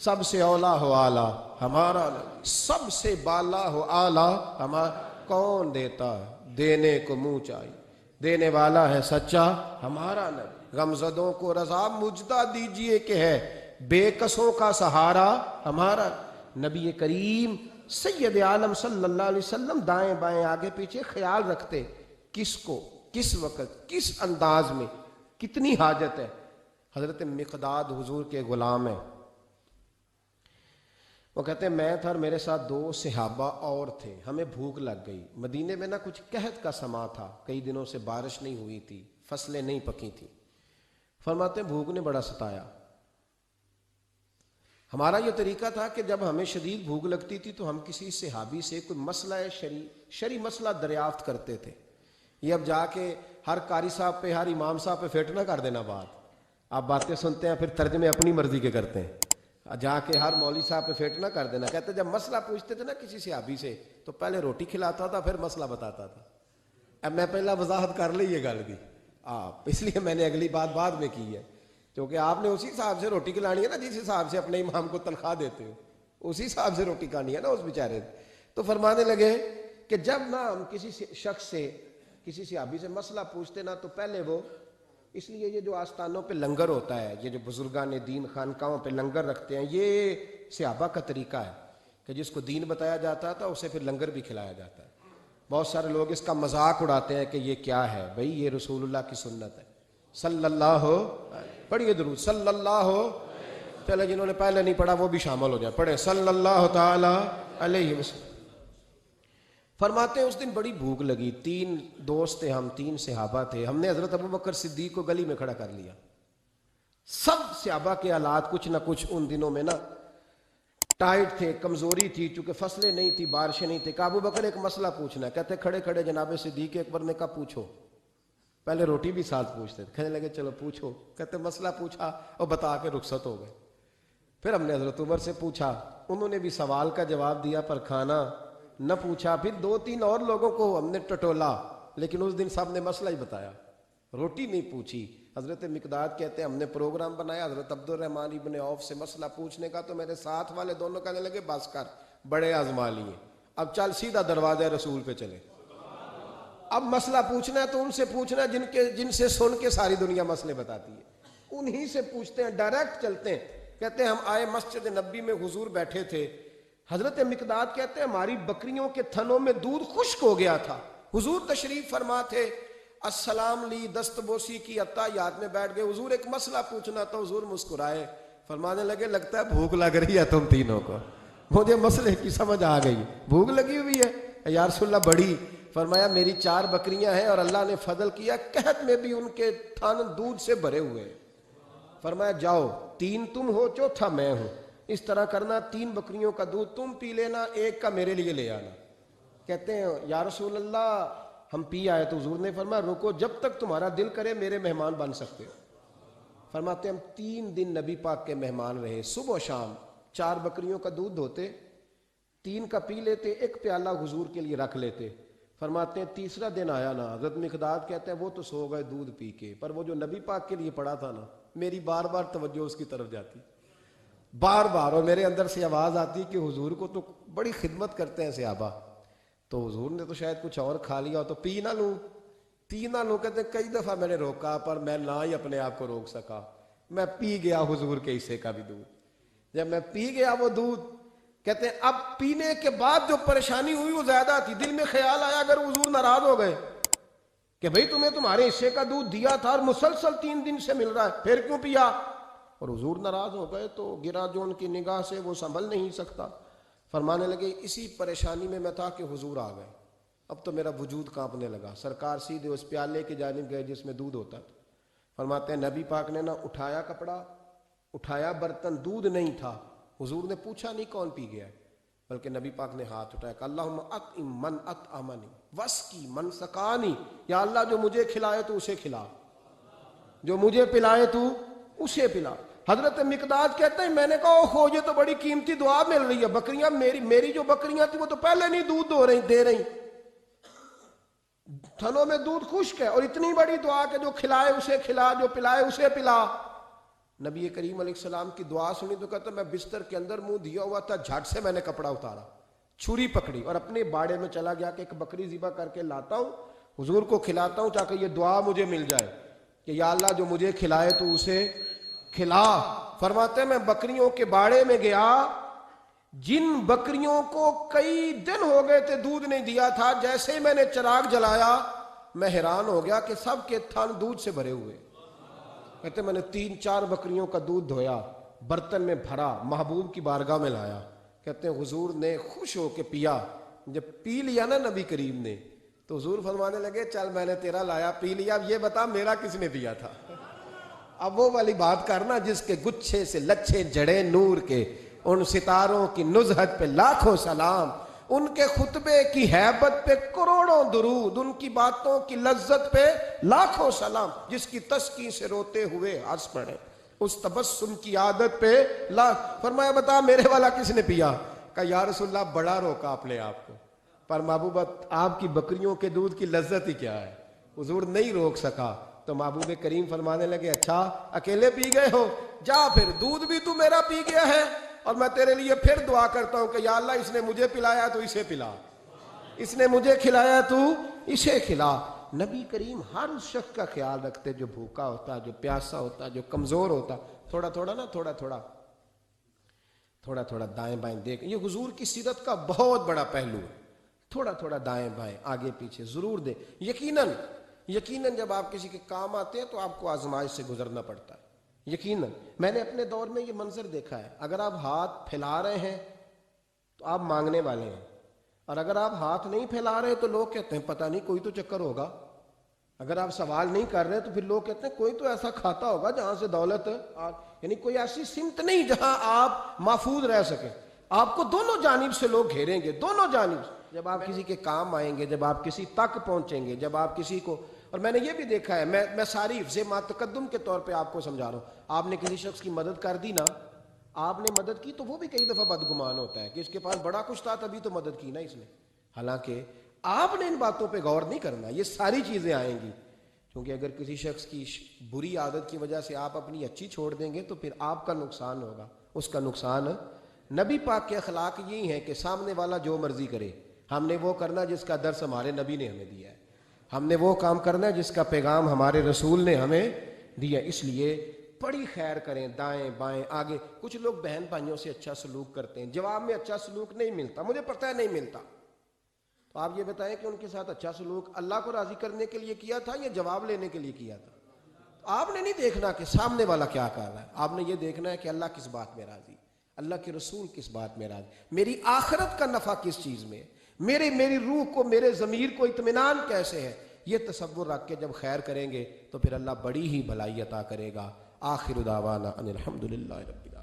سب سے اولا ہو آلہ ہمارا نبی، سب سے بالا ہو آلہ ہمارا، کون دیتا ہے دینے کو منہ چاہیے، دینے والا ہے سچا ہمارا نبی، غمزدوں کو رضا مجدہ دیجئے کہ ہے بے کسوں کا سہارا ہمارا نبی کریم سید عالم صلی اللہ علیہ وسلم دائیں بائیں آگے پیچھے خیال رکھتے کس کو کس وقت کس انداز میں کتنی حاجت ہے۔ حضرت مقداد حضور کے غلام ہیں، وہ کہتے ہیں میں تھا اور میرے ساتھ 2 صحابہ اور تھے، ہمیں بھوک لگ گئی، مدینے میں نا کچھ قحط کا سما تھا، کئی دنوں سے بارش نہیں ہوئی تھی، فصلیں نہیں پکی تھیں، فرماتے ہیں بھوک نے بڑا ستایا۔ ہمارا یہ طریقہ تھا کہ جب ہمیں شدید بھوک لگتی تھی تو ہم کسی صحابی سے کوئی مسئلہ شرعی مسئلہ دریافت کرتے تھے۔ یہ اب جا کے ہر قاری صاحب پہ ہر امام صاحب پہ فٹ نہ کر دینا بات، آپ باتیں سنتے ہیں پھر ترجمے اپنی مرضی کے کرتے ہیں، جا کے ہر مولوی صاحب پہ فٹ نہ کر دینا۔ کہتے جب مسئلہ پوچھتے تھے نا کسی صحابی سے تو پہلے روٹی کھلاتا تھا پھر مسئلہ بتاتا تھا۔ اب میں پہلا وضاحت کر لی یہ گل کی آپ، اس لیے میں نے اگلی بات بعد میں کی ہے، کیونکہ آپ نے اسی حساب سے روٹی کھلانی ہے نا جس حساب سے اپنے امام کو تنخواہ دیتے ہو، اسی حساب سے روٹی کھانی ہے نا اس بیچارے۔ تو فرمانے لگے کہ جب نہ ہم کسی شخص سے کسی صحابی سے مسئلہ پوچھتے نا تو پہلے وہ، اس لیے یہ جو آستانوں پہ لنگر ہوتا ہے، یہ جو بزرگان دین خانقاہوں پہ لنگر رکھتے ہیں، یہ صحابہ کا طریقہ ہے کہ جس کو دین بتایا جاتا تھا اسے پھر لنگر بھی کھلایا جاتا ہے۔ بہت سارے لوگ اس کا مذاق اڑاتے ہیں کہ یہ کیا ہے، بھئی یہ رسول اللہ کی سنت ہے، صلی اللہ ہو، پڑھیے درود صلی اللہ ہو، چلے جنہوں نے پہلے نہیں پڑھا وہ بھی شامل ہو جائے، پڑھے صلی اللہ تعالی علیہ وسلم۔ فرماتے ہیں اس دن بڑی بھوک لگی، 3 دوست تھے ہم، 3 صحابہ تھے، ہم نے حضرت ابوبکر صدیق کو گلی میں کھڑا کر لیا۔ سب صحابہ کے حالات کچھ نہ کچھ ان دنوں میں نا ٹائٹ تھے، کمزوری تھی، چونکہ فصلیں نہیں تھی، بارشیں نہیں تھی۔ ابوبکر ایک مسئلہ پوچھنا ہے، کہتے کھڑے کھڑے جناب صدیق اکبر نے کہا پوچھو، پہلے روٹی بھی ساتھ پوچھتے تھے، کہنے لگے چلو پوچھو، کہتے مسئلہ پوچھا اور بتا کے رخصت ہو گئے۔ پھر ہم نے حضرت عمر سے پوچھا، انہوں نے بھی سوال کا جواب دیا پر کھانا نہ پوچھا۔ پھر 2-3 اور لوگوں کو ہم نے ٹٹولا، لیکن اس دن سب نے مسئلہ ہی بتایا، روٹی نہیں پوچھی۔ حضرت مقداد کہتے ہیں ہم نے پروگرام بنایا حضرت عبد الرحمن ابن عوف سے مسئلہ پوچھنے کا، تو میرے ساتھ والے دونوں کہنے لگے بس کر، بڑے آزما لیے، اب چل سیدھا دروازہ رسول پہ چلے، اب مسئلہ پوچھنا ہے تو ان سے پوچھنا جن سے سن کے ساری دنیا مسئلے بتاتی ہے، انہی سے پوچھتے ہیں، ڈائریکٹ چلتے ہیں۔ کہتے ہیں ہم آئے مسجد نبی میں، حضور بیٹھے تھے، حضرت مقداد کہتے ہیں ہماری بکریوں کے تھنوں میں دودھ خشک ہو گیا تھا، حضور تشریف فرما تھے، السلام لی، دست بوسی کی، اتحیات میں بیٹھ گئے، حضور ایک مسئلہ پوچھنا تھا، حضور مسکرائے، فرمانے لگے لگتا ہے بھوک لگ رہی ہے تم تینوں کو، مجھے مسئلے کی سمجھ آ گئی، بھوک لگی ہوئی ہے یا رسول اللہ بڑی؟ فرمایا میری 4 بکریاں ہیں اور اللہ نے فضل کیا قحط میں بھی ان کے تھن دودھ سے بھرے ہوئے ہیں، فرمایا جاؤ 3 تم ہو 4تھا میں ہوں، اس طرح کرنا 3 بکریوں کا دودھ تم پی لینا، 1 کا میرے لیے لے آنا۔ کہتے ہیں یا رسول اللہ ہم پی آئے، تو حضور نے فرمایا رکو جب تک تمہارا دل کرے میرے مہمان بن سکتے ہو۔ فرماتے ہم 3 دن نبی پاک کے مہمان رہے، صبح و شام 4 بکریوں کا دودھ دھوتے، 3 کا پی لیتے، 1 پیالہ حضور کے لیے رکھ لیتے۔ فرماتے ہیں تیسرا دن آیا نا، حضرت مقداد کہتے ہیں وہ تو سو گئے دودھ پی کے، پر وہ جو نبی پاک کے لیے پڑا تھا نا، میری بار بار توجہ اس کی طرف جاتی، بار بار، اور میرے اندر سے آواز آتی کہ حضور کو تو بڑی خدمت کرتے ہیں صحابہ، تو حضور نے تو شاید کچھ اور کھا لیا ہو تو پی نہ لوں۔ کہتے ہیں کئی دفعہ میں نے روکا پر میں نہ ہی اپنے آپ کو روک سکا، میں پی گیا حضور کے حصے کا بھی دودھ۔ جب میں پی گیا وہ دودھ، کہتے ہیں اب پینے کے بعد جو پریشانی ہوئی وہ زیادہ تھی، دل میں خیال آیا اگر حضور ناراض ہو گئے کہ بھئی تمہیں تمہارے حصے کا دودھ دیا تھا اور مسلسل 3 دن سے مل رہا ہے پھر کیوں پیا، اور حضور ناراض ہو گئے تو گرا جو ان کی نگاہ سے وہ سنبھل نہیں سکتا۔ فرمانے لگے اسی پریشانی میں میں تھا کہ حضور آ گئے، اب تو میرا وجود کانپنے لگا، سرکار سیدھے اس پیالے کی جانب گئے جس میں دودھ ہوتا تھا۔ فرماتے ہیں نبی پاک نے نہ اٹھایا کپڑا، اٹھایا برتن، دودھ نہیں تھا، حضور نے پوچھا نہیں کون پی گیا، بلکہ نبی پاک نے ہاتھ اٹھایا کہ اللہم اطعم من اطعمنی واسقی من سقانی، یا اللہ جو مجھے کھلائے تو اسے کھلا، جو مجھے پلائے تو اسے پلا۔ حضرت مقداد کہتے ہیں میں نے کہا اوہو یہ تو بڑی قیمتی دعا مل رہی ہے، بکریاں میری جو بکریاں تھی وہ تو پہلے نہیں دودھ دے رہی، تھنوں میں دودھ خشک ہے، اور اتنی بڑی دعا کہ جو کھلائے اسے کھلا، جو پلائے اسے پلا۔ نبی کریم علیہ السلام کی دعا سنی تو کہتا میں بستر کے اندر منہ دیا ہوا تھا، جھٹ سے میں نے کپڑا اتارا، چھری پکڑی اور اپنے باڑے میں چلا گیا کہ ایک بکری ذبح کر کے لاتا ہوں، حضور کو کھلاتا ہوں تاکہ یہ دعا مجھے مل جائے کہ یا اللہ جو مجھے کھلائے تو اسے کھلا۔ فرماتے ہیں میں بکریوں کے باڑے میں گیا، جن بکریوں کو کئی دن ہو گئے تھے دودھ نہیں دیا تھا، جیسے ہی میں نے چراغ جلایا میں حیران ہو گیا کہ سب کے تھن دودھ سے بھرے ہوئے۔ کہتے میں نے 3-4 بکریوں کا دودھ دھویا، برتن میں بھرا، محبوب کی بارگاہ میں لایا۔ کہتے ہیں حضور نے خوش ہو کے پیا۔ جب پی لیا نا نبی کریم نے تو حضور فرمانے لگے چل میں نے تیرا لایا پی لیا، اب یہ بتا میرا کس نے دیا تھا۔ اب وہ والی بات کرنا جس کے گچھے سے لچھے جڑے نور کے، ان ستاروں کی نزہت پہ لاکھوں سلام، ان کے خطبے کی ہیبت پہ کروڑوں درود، ان کی باتوں کی لذت پہ لاکھوں سلام، جس کی تسکین سے روتے ہوئے ہنس پڑے، اس تبسم کی عادت پہ فرمایا بتا میرے والا کس نے پیا؟ کہا یا رسول اللہ بڑا روکا اپنے آپ کو، پر محبوبت آپ کی بکریوں کے دودھ کی لذت ہی کیا ہے، حضور نہیں روک سکا۔ تو محبوب کریم فرمانے لگے اچھا اکیلے پی گئے ہو، جا پھر دودھ بھی تو میرا پی گیا ہے، اور میں تیرے لیے پھر دعا کرتا ہوں کہ یا اللہ اس نے مجھے پلایا تو اسے پلا، اس نے مجھے کھلایا تو اسے کھلا۔ نبی کریم ہر اس شخص کا خیال رکھتے جو بھوکا ہوتا، جو پیاسا ہوتا، جو کمزور ہوتا، تھوڑا تھوڑا دائیں بائیں دیکھ، یہ حضور کی سیرت کا بہت بڑا پہلو ہے، تھوڑا تھوڑا دائیں بائیں آگے پیچھے ضرور دے۔ یقیناً جب آپ کسی کے کام آتے ہیں تو آپ کو آزمائش سے گزرنا پڑتا ہے، یقیناً میں نے اپنے دور میں یہ منظر دیکھا ہے، اگر آپ ہاتھ پھیلا رہے ہیں تو آپ مانگنے والے ہیں، اور اگر آپ ہاتھ نہیں پھیلا رہے تو لوگ کہتے ہیں پتہ نہیں کوئی تو چکر ہوگا، اگر آپ سوال نہیں کر رہے تو پھر لوگ کہتے ہیں کوئی تو ایسا کھاتا ہوگا جہاں سے دولت، یعنی کوئی ایسی سمت نہیں جہاں آپ محفوظ رہ سکیں، آپ کو دونوں جانب سے لوگ گھیریں گے، دونوں جانب سے۔ جب آپ کسی کے کام آئیں گے، جب آپ کسی تک پہنچیں گے، جب آپ کسی کو، اور میں نے یہ بھی دیکھا ہے، میں ساری ذمہ تقدم کے طور پہ آپ کو سمجھا رہا ہوں، آپ نے کسی شخص کی مدد کر دی نا، آپ نے مدد کی تو وہ بھی کئی دفعہ بدگمان ہوتا ہے کہ اس کے پاس بڑا کچھ تھا تبھی تو مدد کی نا اس نے، حالانکہ آپ نے ان باتوں پہ غور نہیں کرنا، یہ ساری چیزیں آئیں گی، کیونکہ اگر کسی شخص کی بری عادت کی وجہ سے آپ اپنی اچھی چھوڑ دیں گے تو پھر آپ کا نقصان ہوگا، اس کا نقصان۔ نبی پاک کے اخلاق یہی ہیں کہ سامنے والا جو مرضی کرے، ہم نے وہ کرنا جس کا درس ہمارے نبی نے ہمیں دیا ہے، ہم نے وہ کام کرنا ہے جس کا پیغام ہمارے رسول نے ہمیں دیا، اس لیے بڑی خیر کریں، دائیں بائیں آگے۔ کچھ لوگ بہن بھائیوں سے اچھا سلوک کرتے ہیں، جواب میں اچھا سلوک نہیں ملتا، مجھے پتہ ہے نہیں ملتا، تو آپ یہ بتائیں کہ ان کے ساتھ اچھا سلوک اللہ کو راضی کرنے کے لیے کیا تھا یا جواب لینے کے لیے کیا تھا؟ آپ نے نہیں دیکھنا کہ سامنے والا کیا کر رہا ہے، آپ نے یہ دیکھنا ہے کہ اللہ کس بات میں راضی، اللہ کے رسول کس بات میں راضی، میری آخرت کا نفع کس چیز میں، میری روح کو، میرے ضمیر کو اطمینان کیسے ہے، یہ تصور رکھ کے جب خیر کریں گے تو پھر اللہ بڑی ہی بھلائی عطا کرے گا۔ آخر دعوانا ان الحمدللہ رب العالمین۔